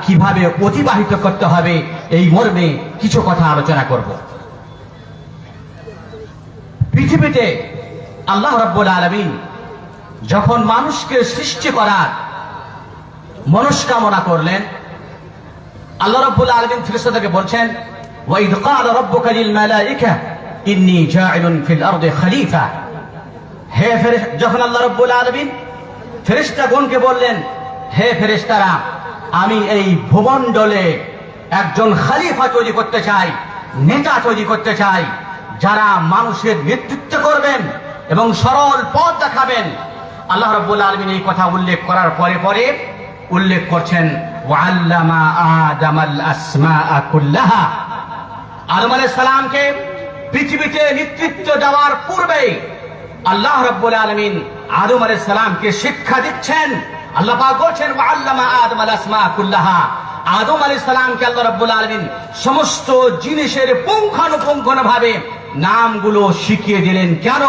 কিভাবে অতিবাহিত করতে হবে এই মর্মে কিছু কথা আলোচনা করব। পৃথিবীতে আল্লাহ রাব্বুল আলামিন যখন মানুষকে সৃষ্টি করার মনস্কামনা করলেন, আল্লাহ রাব্বুল আলামিন ফেরেশতাদেরকে বলছেন, ওয়া ইয ক্বালা রাব্বুকা লিল মালাইকা ইন্নী জাইলুন ফিল আরদি খলিফা। হে ফেরেশতা, যখন আল্লাহ রাব্বুল আলামিন ফেরেশতাগণকে বললেন, হে ফেরেশতারা, আমি এই ভূমণ্ডলে একজন খলিফা তৈরি করতে চাই, নেতা তৈরি করতে চাই, যারা মানুষের নেতৃত্ব করবেন এবং সরল পথ দেখাবেন। আল্লাহ রাব্বুল আলামিন এই কথা উল্লেখ করার পরে পরে উল্লেখ করছেন, ওয়াল্লামা আদামাল আসমাআ কুল্লাহা। আদম আলাইহিস সালামকে পৃথিবীতে নেতৃত্ব দেওয়ার পূর্বে আল্লাহ রাব্বুল আলামিন আদম আলাইহিস সালামকে শিক্ষা দিচ্ছেন। আল্লাহ পাক বলছেন, ওয়াল্লামা আদামাল আসমাআ কুল্লাহা। আদম আলাইহিস সালামকে আল্লাহ রাব্বুল আলামিন সমস্ত জিনিসের পুঙ্খানুপুঙ্খভাবে নামগুলো শিখিয়ে দিলেন। কেন?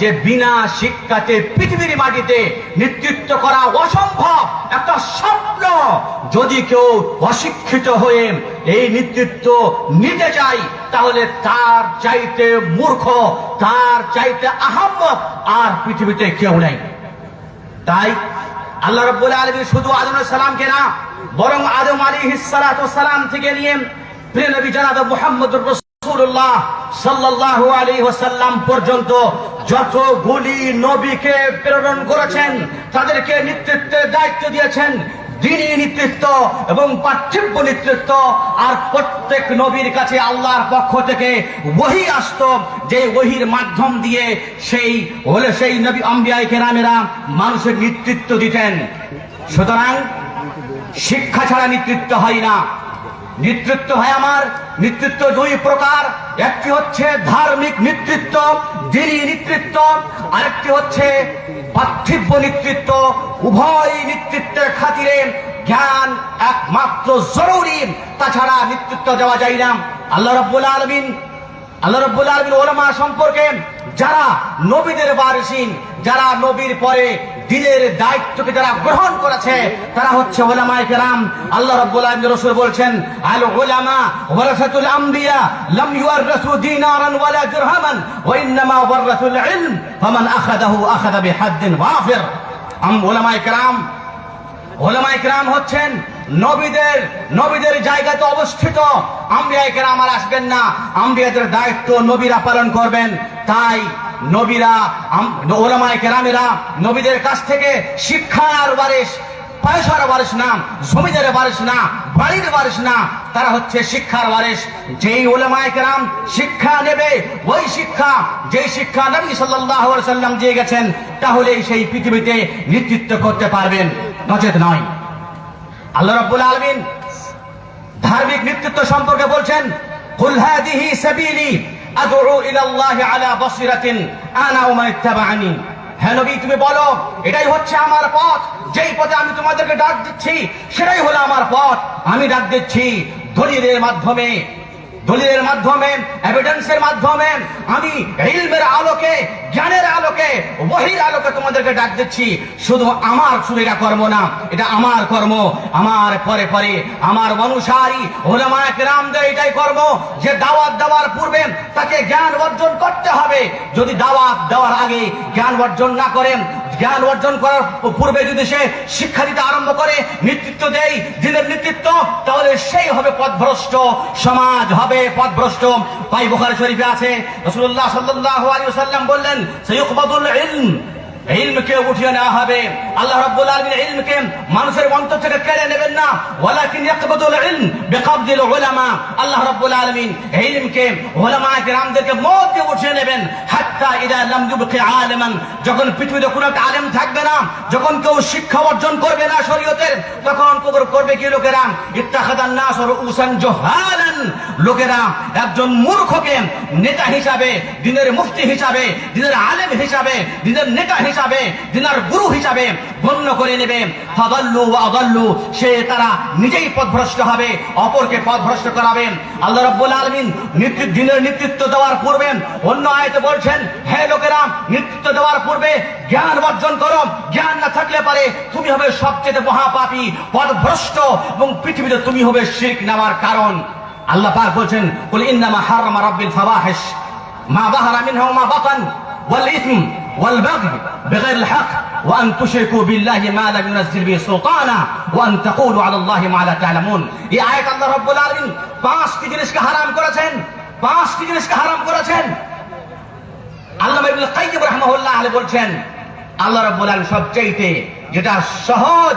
যে বিনা শিক্ষাতে পৃথিবীর মাটিতে নেতৃত্ব করা অসম্ভব, একটা স্বপ্ন। যদি কেউ অশিক্ষিত হয়ে এই নেতৃত্ব নিতে চায়, তাহলে তার চাইতে মূর্খ, তার চাইতে আহাম্মক আর পৃথিবীতে কেউ নেই। তাই আল্লাহ রাব্বুল আলামিন শুধু আদম আলাইহিস সালামকে না, বরং আদম আলাইহিস সালাতু সালাম থেকে নিয়ে প্রিয় নবী জনাব মুহাম্মদুর রাসূলুল্লাহ সাল্লাল্লাহু আলাইহি ওয়াসাল্লাম পর্যন্ত যতগুলি নবীকে প্রেরণ করেছেন, তাদেরকে নেতৃত্বের দায়িত্ব দিয়েছেন, দ্বীনি নেতৃত্ব এবং পার্থিব নেতৃত্ব। আর প্রত্যেক নবীর কাছে আল্লাহর পক্ষ থেকে ওহী আসতো, যে ওহীর মাধ্যম দিয়ে সেই নবী আম্বিয়া কেরামেরা মানুষের নেতৃত্ব দিতেন। সুতরাং শিক্ষা ছাড়া নেতৃত্ব হয় না। নেতৃত্ব হয় আমার, নেতৃত্ব দুই প্রকার। একটি হচ্ছে ধার্মিক নেতৃত্ব, দ্বীনি নেতৃত্ব, আরেকটি হচ্ছে পার্থিব নেতৃত্ব। উভয় নেতৃত্বের খাতিরে জ্ঞান একমাত্র জরুরি, তাছাড়া নেতৃত্ব দেওয়া যায় না। আল্লাহ রাব্বুল আলামিন ওলামা সম্পর্কে, যারা নবীদের ওয়ারিসিন, যারা নবীর পরে দ্বীনের দায়িত্বকে যারা গ্রহণ করেছে, তারা হচ্ছে উলামায়ে কেরাম। আল্লাহ রাব্বুল আলামিন রাসূল বলছেন, আল উলামা ওয়ারাসাতুল আম্বিয়া লাম ইউরাসু দিনারান ওয়ালা দিরহামান ওয়া ইন্নামা ওয়ারাসুল ইলম ফামান আখাযাহু আখাযা বিহাদ্দিন ওয়াফির। উলামায়ে কেরাম হচ্ছেন নবীদের জায়গাতে অবস্থিত। আম্বিয়ায়ে কেরাম আর আসবেন না, আম্বিয়াদের দায়িত্ব নবীরা পালন করবেন। তাই উলামায়ে কেরামেরা নবীদের কাছ থেকে শিক্ষার ওয়ারিস, পয়সার ওয়ারিস না, জমিদের ওয়ারিস না, বাড়ির ওয়ারিস না, তারা হচ্ছে শিক্ষার ওয়ারিস। যেই উলামায়ে কেরাম শিক্ষা নেবে, ওই শিক্ষা, যেই শিক্ষা নবী সাল্লাল্লাহু আলাইহি ওয়াসাল্লাম দিয়ে গেছেন, তাহলেই সেই পৃথিবীতে নেতৃত্ব করতে পারবেন, নচেত নয়। আল্লাহ রাব্বুল আলামিন ধার্মিক নেতৃত্ব সম্পর্কে বলছেন, কুল হাদিহি সাবিলি আদউ ইলাল্লাহি আলা বাসিরাতিন আনা ওয়া মান ইত্তাবা'আনি। হে নবী, তুমি বলো, এটাই হচ্ছে আমার পথ, যেই পথে আমি তোমাদেরকে ডাক দিচ্ছি, সেটাই হলো আমার পথ। আমি ডাক দিচ্ছি দলিলের মাধ্যমে, এভিডেন্সের মাধ্যমে, আমি ইলমের আলোকে, জ্ঞানের আলোকে, ওহীর আলোকে তোমাদেরকে ডাক দিচ্ছি। শুধু এটা কর্ম না, এটা আমার কর্ম। আমার পরে পরে আমার অনুসারী উলামায়ে কেরামদের এটাই কর্ম, যে দাওয়াত দেওয়ার পূর্বে তাকে জ্ঞান অর্জন করতে হবে। যদি দাওয়াত দেওয়ার আগে জ্ঞান অর্জন না করেন, জ্ঞান অর্জন করার পূর্বে যদি সে শিক্ষা দিতে আরম্ভ করে, নেতৃত্ব দেয়, দ্বীনের নেতৃত্ব, তাহলে সেই হবে পথভ্রষ্ট, সমাজ হবে পথভ্রষ্ট। তাই বুখারী শরীফে আছে, রাসূলুল্লাহ সাল্লাল্লাহু আলাইহি ওয়াসাল্লাম বললেন, সাইয়ুকবাদুল ইলম, ইলমকে উঠিয়ে নেওয়া হবে। আল্লাহ রাব্বুল আলামিন ইলমকে মানুষের অন্তর থেকে কেড়ে নেবেন না, ওয়ালাকিন ইয়াকবাদুল ইলম বিকবদিল উলামা। আল্লাহ রাব্বুল আলামিন ইলমকে, উলামায়ে কেরামদেরকে মত দিয়ে উঠিয়ে নেবেন। হাত্তা ইযা লাম ইউবকি আলিমান, যখন পৃথিবীতে কোনো একটা আলেম থাকবে না, যখন কেউ শিক্ষা অর্জন করবে না শরীয়তের, তখন কবর করবে কি লোকেরা? ইত্তাখাযান নাস রুউসান জুহালান, লোকেরা একজন মূর্খকে নেতা হিসাবে, দ্বীনের মুফতি হিসাবে, দ্বীনের আলেম হিসাবে, দ্বীনের নেতা হিসাবে হিসাবে, দিনার গুরু হিসাবে গণ্য করে নেবে। ফাদাল্লু ওয়া আদাল্লু, সে তারা নিজেই পথভ্রষ্ট হবে, অপরকে পথভ্রষ্ট করাবেন। আল্লাহ রাব্বুল আলামিন দিনের নেতৃত্ব দেওয়ার পূর্বে অন্য আয়াতে বলছেন, হে লোকেরা, নেতৃত্ব দেওয়ার পূর্বে জ্ঞান অর্জন করো। জ্ঞান না থাকলে পারে তুমি হবে সবচেয়ে মহাপাপী, পথভ্রষ্ট, এবং পৃথিবীতে তুমি হবে শিরক নেওয়ার কারণ। আল্লাহ পাক বলছেন, কুল ইন্নামা হারামা রাব্বিল ফাওয়াহিশ মা যাহারা মিনহা ওয়া মা বাতান ওয়াল ইসম ওয়াল বাগই বিগাইরিল হক ওয়া আন তুশরিকু বিল্লাহি মা লা ইউনাজ্জিল বিহি সুলতানা ওয়া আন তাকুলু আলা আল্লাহি মা লা তা'লামুন। এই আয়াত আল্লাহ রাব্বুল আলামিন 5টি জিনিসকে হারাম করেছেন, 5টি জিনিসকে হারাম করেছেন। আল্লামা ইবনুল কাইয়্যিম রাহিমাহুল্লাহ আলাইহি বলছেন, আল্লাহ রাব্বুল আলামিন সবচেয়ে যেটা সহজ,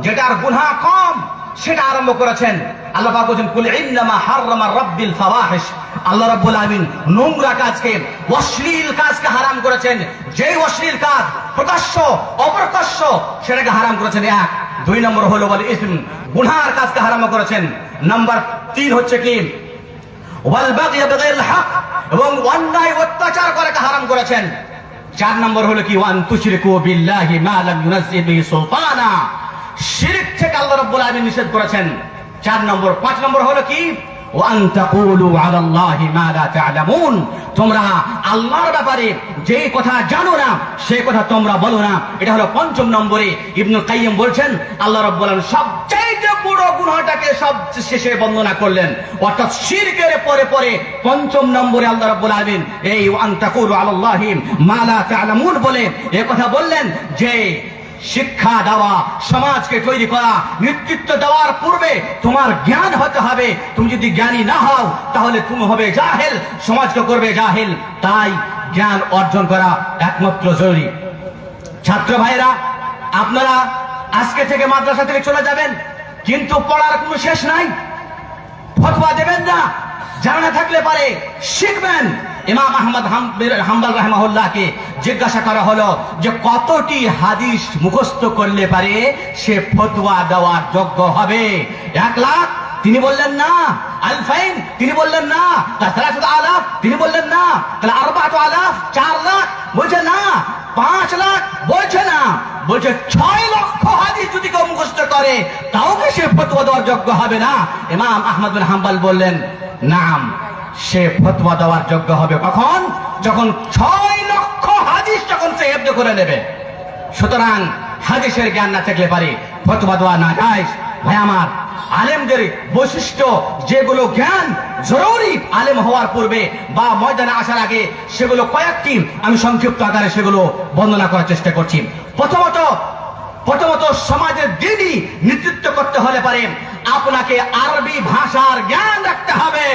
যেটার গুনাহ কম, সেটা আরম্ভ করেছেন। আল্লাহ পাক বলেন, কুল ইন্নামা হারামা রাব্বিল ফাওয়াহিশ। আল্লাহ রাব্বুল আলামিন নোংরা কাজকে, অশ্লীল কাজকে হারাম করেছেন। যেই অশ্লীল কাজ প্রকাশ্য অপ্রকাশ্য সেটাকে হারাম করেছেন। 1 2 নম্বর হলো বলে ইসম, গুনাহর কাজকে হারাম করেছেন। নাম্বার 3 হচ্ছে কি ওয়াল বাগই বিগাইরিল হক, এবং অন্যায় অত্যাচার করাকে হারাম করেছেন। 4 নম্বর হলো কি ওয়া আন তুশরিকু বিল্লাহি মা লাম ইউনাজ্জিল বিহি সুলতানা, শিরক থেকে আল্লাহ রাব্বুল আলামিন নিষেধ করেছেন। 4 নম্বর। 5 নম্বর হলো কি ওয়া আন তাকুলু আলা আল্লাহি মা লা তা'লামুন, তোমরা আল্লাহর ব্যাপারে যে কথা জানো না সেই কথা তোমরা বলো না। এটা হলো 5ম নম্বরে। ইবনুল কাইয়্যিম বলছেন, আল্লাহ রাব্বুল আলামিন সবচেয়ে বড় গুনাহটাকে সবচেয়ে শেষে বর্ণনা করলেন, অর্থাৎ শিরকের পরে পরে 5ম নম্বরে আল্লাহ রাব্বুল আলামিন এই ওয়া আন তাকুলু আলা আল্লাহি মা লা তা'লামুন বলে এই কথা বললেন যে শিক্ষা দেওয়া, সমাজকে তৈরি করা, নেতৃত্ব দেওয়ার পূর্বে তোমার জ্ঞান হতে হবে। তুমি যদি জ্ঞানী না হও তাহলে তুমি হবে জাহেল, সমাজকে করবে জাহেল। তাই জ্ঞান অর্জন করা একমাত্র জরুরি। ছাত্র ভাইরা, আপনারা আজকে থেকে মাদ্রাসা থেকে চলে যাবেন, কিন্তু পড়ার কোনো শেষ নাই। ফতোয়া দেবেন না, জানা থাকলে পারে শিখবেন। ইমাম আহমদ হাম্বল রাহিমাহুল্লাহকে জিজ্ঞাসা করা হলো যে কতটি হাদিস মুখস্থ করলে পারে সে ফতোয়া দেওয়ার যোগ্য হবে? 1 লাখ? তিনি বললেন না। আলফাইন? তিনি বললেন না। তাহলে 3,000? তিনি বললেন না। তাহলে 4,000? 4 লাখ? বলছে না। 5 লাখ? বলছে না। বলছে 6 লক্ষ হাদিস যদি কেউ মুখস্থ করে তাও কি সে ফতোয়া দেওয়ার যোগ্য হবে না? ইমাম আহমদ বিন হাম্বল বললেন, নাম, সে ফতোয়া দেওয়ার যোগ্য হবে কখন? যখন 6 লক্ষ হাদিস যখন সে হেফজ করে নেবে। সুতরাং হাদিসের জ্ঞান না থাকলে পারে ফতোয়া দেওয়া না যায়। ভাই আমার, আলেমদের বৈশিষ্ট্য যেগুলো জ্ঞান জরুরি আলেম হওয়ার পূর্বে বা ময়দানে আসার আগে, সেগুলো কয়েকটি আমি সংক্ষিপ্ত আকারে সেগুলো বর্ণনা করার চেষ্টা করছি। প্রথমত সমাজের দিনই নেতৃত্ব করতে হলে পারে আপনাকে আরবি ভাষার জ্ঞান রাখতে হবে।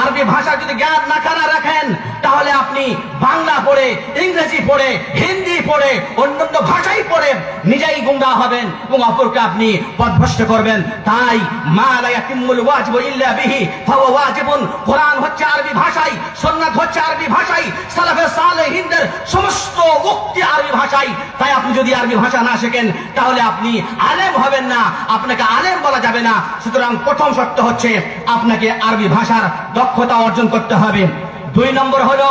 আরবি ভাষা যদি জ্ঞান না রাখেন তাহলে আপনি বাংলা পড়ে, ইংরেজি পড়ে, হিন্দি পড়ে, অন্যান্য ভাষাই পড়ে নিজেই গুমরাহ হবেন এবং অপরকে আপনি পথভ্রষ্ট করবেন। তাই মা লা ইয়াতিমুল ওয়াজিবু ইল্লা বিহি ফাহুয়া ওয়াজিবুন। কোরআন হচ্ছে আরবি ভাষায়, সুন্নাত হচ্ছে আরবি ভাষায়, সালাফে সালেহিনদের সমস্ত উক্তি আরবি ভাষায়। তাই আপনি যদি আরবি ভাষা না শেখেন তাহলে আপনি আলেম হবেন না, আপনাকে আলেম বলা যাবে না। সুতরাং প্রথম শর্ত হচ্ছে আপনাকে আরবি ভাষার দক্ষতা অর্জন করতে হবে। 2 নম্বর হলো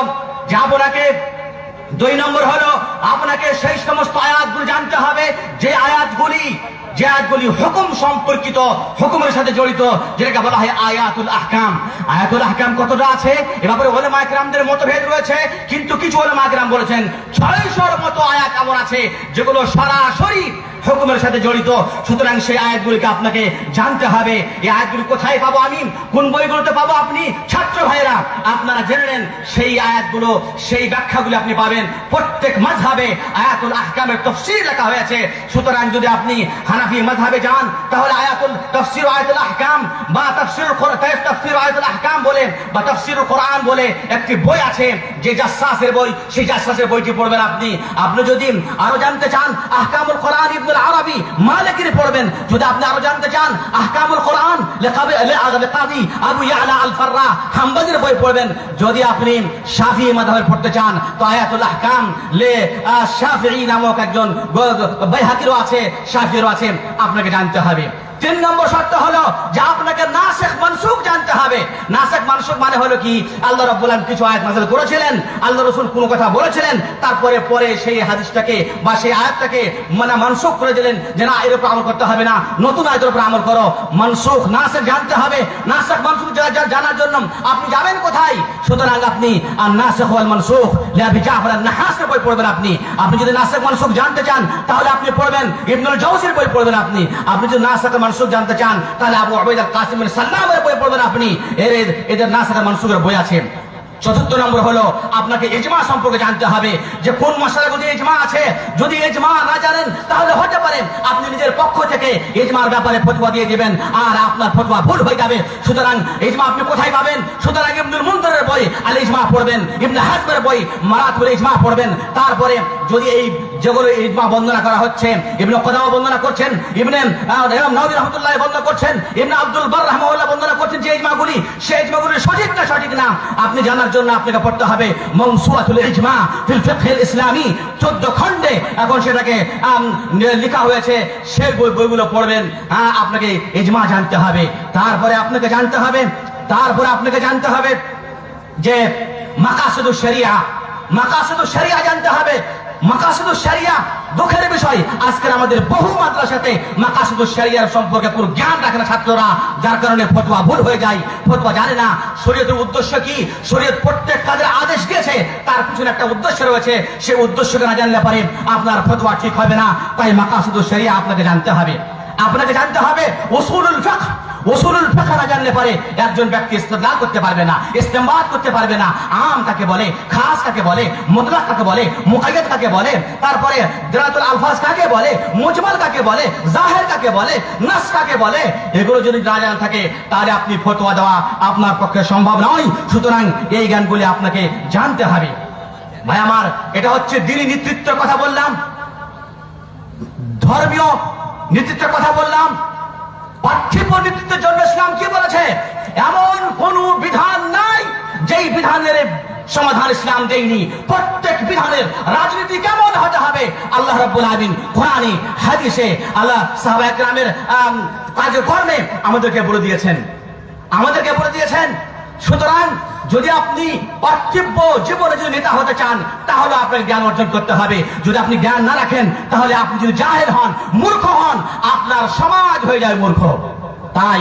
আপনাকে সেই সমস্ত আয়াতগুলো জানতে হবে যে আয়াতগুলি হুকুম সম্পর্কিত, হুকুমের সাথে জড়িত, যেটাকে বলা হয় আয়াতুল আহকাম। আয়াতুল আহকাম কতটা আছে এ ব্যাপারে উলামা ইকরামদের মতভেদ রয়েছে, কিন্তু কিছু উলামা ইকরাম বলেছেন 600-র মতো আয়াত এমন আছে যেগুলো সরাসরি হুকুমের সাথে জড়িত। সুতরাং সেই আয়াতগুলিকে আপনাকে জানতে হবে। এই আয়াতগুলি কোথায় পাবো আমি, কোন বইগুলোতে পাবো আপনি? ছাত্র ভাইরা, আপনারা জেনে নেন সেই আয়াতগুলো, সেই ব্যাখ্যাগুলি আপনি পাবেন প্রত্যেক মাযহাবে। আয়াতুল আহকামের তাফসীর লেখা হয়েছে। সুতরাং যদি আপনি হানাফি মাযহাবে যান তাহলে তাফসীর আয়াতুল আহকাম বা তাফসীর আয়াতুল আহকাম বলে বা তাফসীরুল কোরআন বলে একটি বই আছে, যে জাসসাসের বই, সেই জাসসাসের বইটি পড়বেন আপনি। আপনি যদি আরো জানতে চান আহকামুল কোরআন ইবনুল আরবি মালিকির পড়বেন। যদি আপনি আরো জানতে চান আহকামুল কোরআন লিকাদি আবু ইয়ালা আল ফাররা হাম্বলির বই পড়বেন। যদি আপনি শাফিঈ মাযহাবের পড়তে চান তো আয়াতুল আহকাম শাফিঈ নামক একজন বাইহাকিরও আছে, শাফিঈরও আছে, আপনাকে জানতে হবে। তিন নম্বর শর্ত হলো যে আপনাকে নাসিখ মানসুখ জানতে হবে। নাসিখ মানসুখ মানে হলো কি, আল্লাহ রাব্বুল আলামিন কিছু আয়াত নাযিল করেছিলেন, আল্লাহ রাসূল কোনো কথা বলেছিলেন, তারপরে পরে সেই হাদিসটাকে বা সেই আয়াতটাকে মানসুখ করে দিলেন যে না, এর উপর আমল করতে হবে না, নতুন আয়াতের উপর আমল করো। মানসুখ নাসিখ জানতে হবে। নাসিখ মানসুখ জানার জন্য আপনি যাবেন কোথায়? সুতরাং আপনি আর নাসিখ ওয়াল মানসুখ লিআবি জাফর আন-নাহাসের বই পড়বেন। আপনি যদি নাসিখ মানসুখ জানতে চান তাহলে আপনি পড়বেন ইবনুল জাওজির বই পড়বেন। আপনি যদি নাসিখ মানসুখ জানতে চান তাহলে আবু উবাইদ আল কাসিম সাল্লামের বই পড়বেন। এদের নাসিখ মানসুখের বই আছে। চতুর্থ নম্বর হলো আপনাকে ইজমা সম্পর্কে জানতে হবে যে কোন মাসআলার মধ্যে ইজমা আছে। যদি ইজমা না জানেন তাহলে হতে পারে আপনি নিজের পক্ষ থেকে ইজমার ব্যাপারে ফতোয়া দিয়ে দিবেন আর আপনার ফতোয়া ভুল হয়ে যাবে। সুতরাং ইজমা আপনি কোথায় পাবেন? সুতরাং ইবনুল মুনজিরের বই আল ইজমা পড়বেন, ইবনে হাজমের বই মারাতুল ইজমা পড়বেন। তারপরে যদি এই যেগুলো ইজমা বর্ণনা করা হচ্ছে, ইবনে কুদামা বর্ণনা করছেন, ইমাম নাওয়ী রাহমাতুল্লাহ বর্ণনা করছেন, ইবনে আব্দুল বার রাহমাহুল্লাহ বর্ণনা করছেন যে ইজমাগুলি, সেই ইজমাগুলি সঠিক না সঠিক না আপনি জানার জন্য আপনাকে পড়তে হবে মাওসুআতুল ইজমা ফিল ফিকহিল ইসলামী, 14 খণ্ডে এখন সেটাকে লেখা হয়েছে। সেই বইগুলো পড়বেন। আপনাকে ইজমা জানতে হবে। তারপরে আপনাকে জানতে হবে যে মাকাসিদুশ শরিয়া, মাকাসিদুশ শরিয়া জানতে হবে। মাকাসিদুশ শরিয়া দুঃখের বিষয়, আজকের আমাদের বহু মাদ্রাসাতে মাকাসিদুশ শরিয়ার সম্পর্কে কোনো জ্ঞান রাখে না ছাত্ররা, যার কারণে ফতোয়া ভুল হয়ে যায়, ফতোয়া জানে না শরীয়তের উদ্দেশ্য কি। শরীয়ত প্রত্যেক কাজের আদেশ দিয়েছে, তার পিছনে একটা উদ্দেশ্য রয়েছে, সেই উদ্দেশ্যকে না জানলে পারে আপনার ফতোয়া ঠিক হবে না। তাই মাকাসিদুশ শরিয়া আপনাকে জানতে হবে। উসুলুল ফিকহ, উসুলুল ফিকহ না জানলে পারে একজন ব্যক্তি ইস্তেদলাল করতে পারবে না, ইস্তেমবাদ করতে পারবে না। আম কাকে বলে, খাস কাকে বলে, মুতলাক কাকে বলে, মুকাইয়াদ কাকে বলে, তারপরে দিলালাতুল আলফাজ কাকে বলে, মুজমাল কাকে বলে, জাহির কাকে বলে, নাস কাকে বলে, এগুলো যদি না জানা থাকে তাহলে আপনি ফতোয়া দেওয়া আপনার পক্ষে সম্ভব নয়। সুতরাং এই জ্ঞানগুলি আপনাকে জানতে হবে। ভাই আমার, এটা হচ্ছে দ্বীনি নেতৃত্বের কথা বললাম, ধর্মীয় নেতৃত্বের কথা বললাম। পার্থিব নেতৃত্বের জন্য ইসলাম কি বলেছে? এমন কোন বিধান নাই যেই বিধানের সমাধান ইসলাম দেয়নি। প্রত্যেক বিধানের রাজনীতি কেমন হতে হবে আল্লাহ রাব্বুল আলামিন কোরআনে হাদিসে আল্লাহ সাহাবায়ে কেরামের কার্যক্রমে আমাদেরকে বলে দিয়েছেন। সুতরাং যদি আপনি পার্থিব জীবনে যদি নেতা হতে চান তাহলে আপনাকে জ্ঞান অর্জন করতে হবে। যদি আপনি জ্ঞান না রাখেন তাহলে আপনি যদি জাহেল হন, মূর্খ হন, আপনার সমাজ হয়ে যায় মূর্খ। তাই